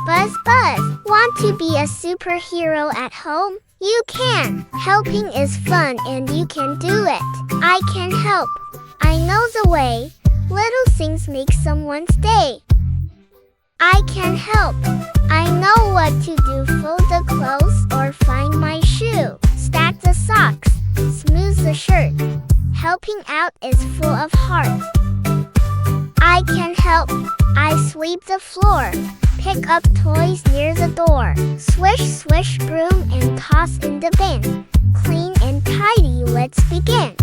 Buzz buzz, want to be a superhero at home? You can. Helping is fun and you can do it. I can help. I know the way. Little things make someone's day. I can help. I know what to do. Fold the clothes or find my shoe. Stack the socks. Smooth the shirt. Helping out is full of heart. I can help. I sweep the floor. Pick up toys near the door. Swish, swish broom and toss in the bin. Clean and tidy, let's begin.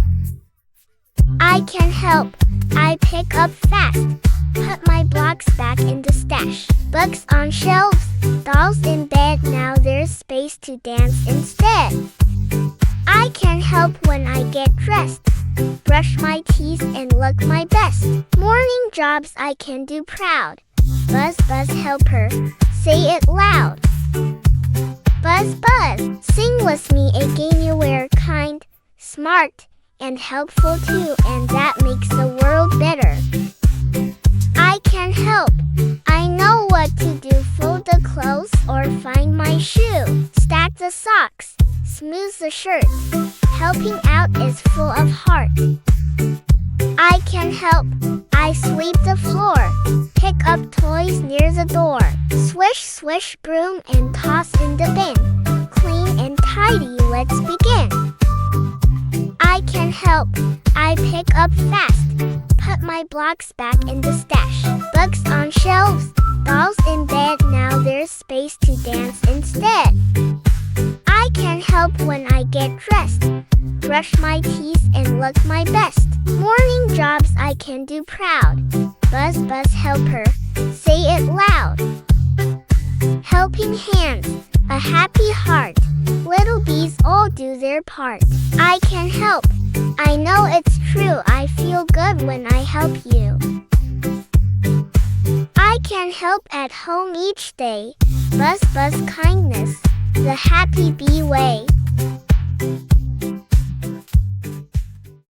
I can help. I pick up fast. Put my blocks back in the stash. Books on shelves, dolls in bed, now there's space to dance instead. I can help when I get dressed. Brush my teeth and look my best. Morning jobs I can do proud. Buzz buzz helper, say it loud. Buzz buzz, sing with me a game you wear kind, smart, and helpful too, and that makes the world better. I can help. I know what to do. Fold the clothes or find my shoe. Stack the socks. Smooth the shirt. Helping out is full of heart. I can help. I sweep the floor. Pick up toys near the door. Swish, swish broom and toss in the bin. Clean and tidy, let's begin. I can help. I pick up fast. Put my blocks back in the stash. Books on shelves, dolls in bed, now there's space to dance instead. I can help when I get dressed. Brush my teeth and look my best. Morning jobs I can do proud. Buzz buzz helper, say it loud. Helping hands, a happy heart. Little bees all do their part. I can help. I know it's true. I feel good when I help you. I can help at home each day. Buzz buzz kindness, the happy bee way.